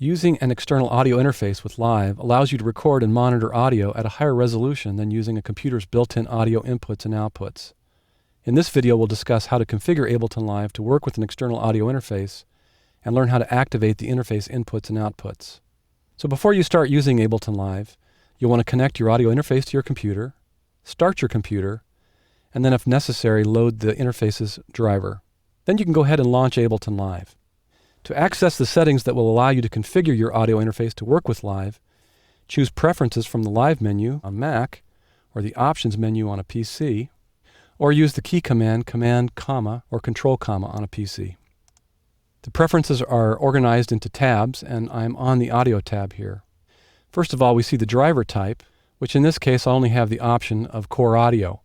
Using an external audio interface with Live allows you to record and monitor audio at a higher resolution than using a computer's built-in audio inputs and outputs. In this video, we'll discuss how to configure Ableton Live to work with an external audio interface and learn how to activate the interface inputs and outputs. So before you start using Ableton Live, you'll want to connect your audio interface to your computer, start your computer, and then if necessary, load the interface's driver. Then you can go ahead and launch Ableton Live. To access the settings that will allow you to configure your audio interface to work with Live, choose Preferences from the Live menu on Mac or the Options menu on a PC, or use the key command, Command-, or Control-, on a PC. The preferences are organized into tabs, and I'm on the Audio tab here. First of all, we see the driver type, which in this case I only have the option of Core Audio.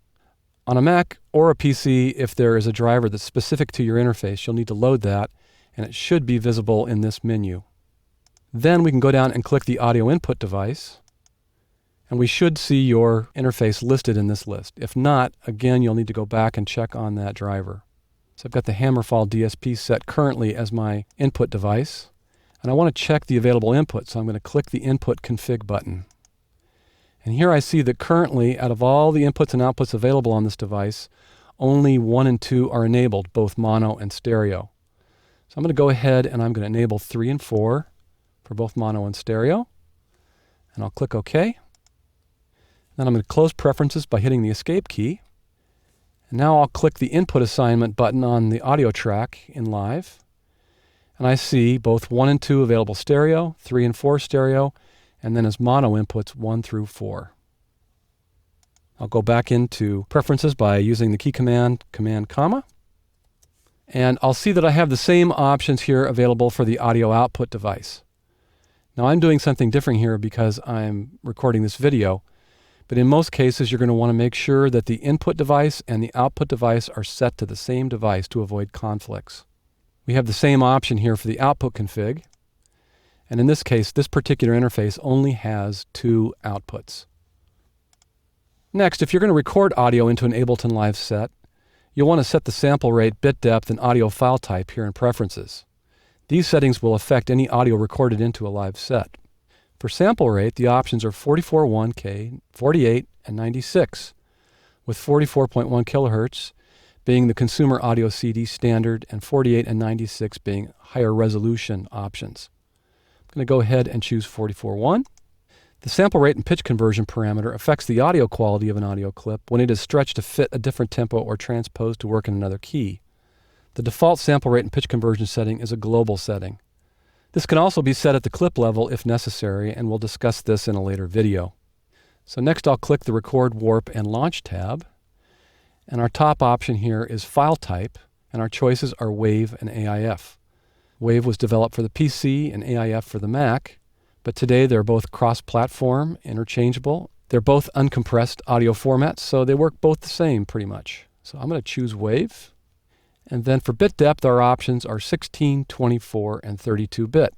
On a Mac or a PC, if there is a driver that's specific to your interface, you'll need to load that, and it should be visible in this menu. Then we can go down and click the audio input device, and we should see your interface listed in this list. If not, again, you'll need to go back and check on that driver. So I've got the Hammerfall DSP set currently as my input device, and I want to check the available input, so I'm going to click the Input Config button. And here I see that currently, out of all the inputs and outputs available on this device, only 1 and 2 are enabled, both mono and stereo. So I'm going to go ahead and I'm going to enable 3 and 4 for both mono and stereo. And I'll click OK. Then I'm going to close Preferences by hitting the Escape key. And now I'll click the Input Assignment button on the audio track in Live. And I see both 1 and 2 available stereo, 3 and 4 stereo, and then as mono inputs 1 through 4. I'll go back into Preferences by using the key command, Command-, and I'll see that I have the same options here available for the audio output device. Now I'm doing something different here because I'm recording this video, but in most cases you're going to want to make sure that the input device and the output device are set to the same device to avoid conflicts. We have the same option here for the output config, and in this case this particular interface only has 2 outputs. Next, if you're going to record audio into an Ableton Live set, you'll want to set the sample rate, bit depth, and audio file type here in Preferences. These settings will affect any audio recorded into a live set. For sample rate, the options are 44.1K, 48, and 96, with 44.1 kHz being the consumer audio CD standard and 48 and 96 being higher resolution options. I'm going to go ahead and choose 44.1. The sample rate and pitch conversion parameter affects the audio quality of an audio clip when it is stretched to fit a different tempo or transposed to work in another key. The default sample rate and pitch conversion setting is a global setting. This can also be set at the clip level if necessary, and we'll discuss this in a later video. So next I'll click the Record, Warp, and Launch tab, and our top option here is File Type, and our choices are WAV and AIF. WAV was developed for the PC and AIF for the Mac, but today they're both cross-platform, interchangeable. They're both uncompressed audio formats, so they work both the same pretty much. So I'm going to choose WAV. And then for bit depth, our options are 16, 24, and 32-bit.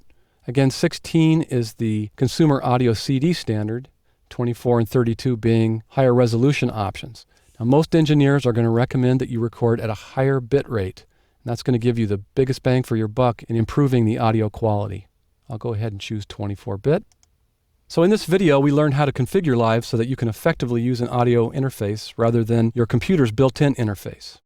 Again, 16 is the consumer audio CD standard, 24 and 32 being higher resolution options. Now, most engineers are going to recommend that you record at a higher bit rate. And that's going to give you the biggest bang for your buck in improving the audio quality. I'll go ahead and choose 24-bit. So in this video, we learned how to configure Live so that you can effectively use an audio interface rather than your computer's built-in interface.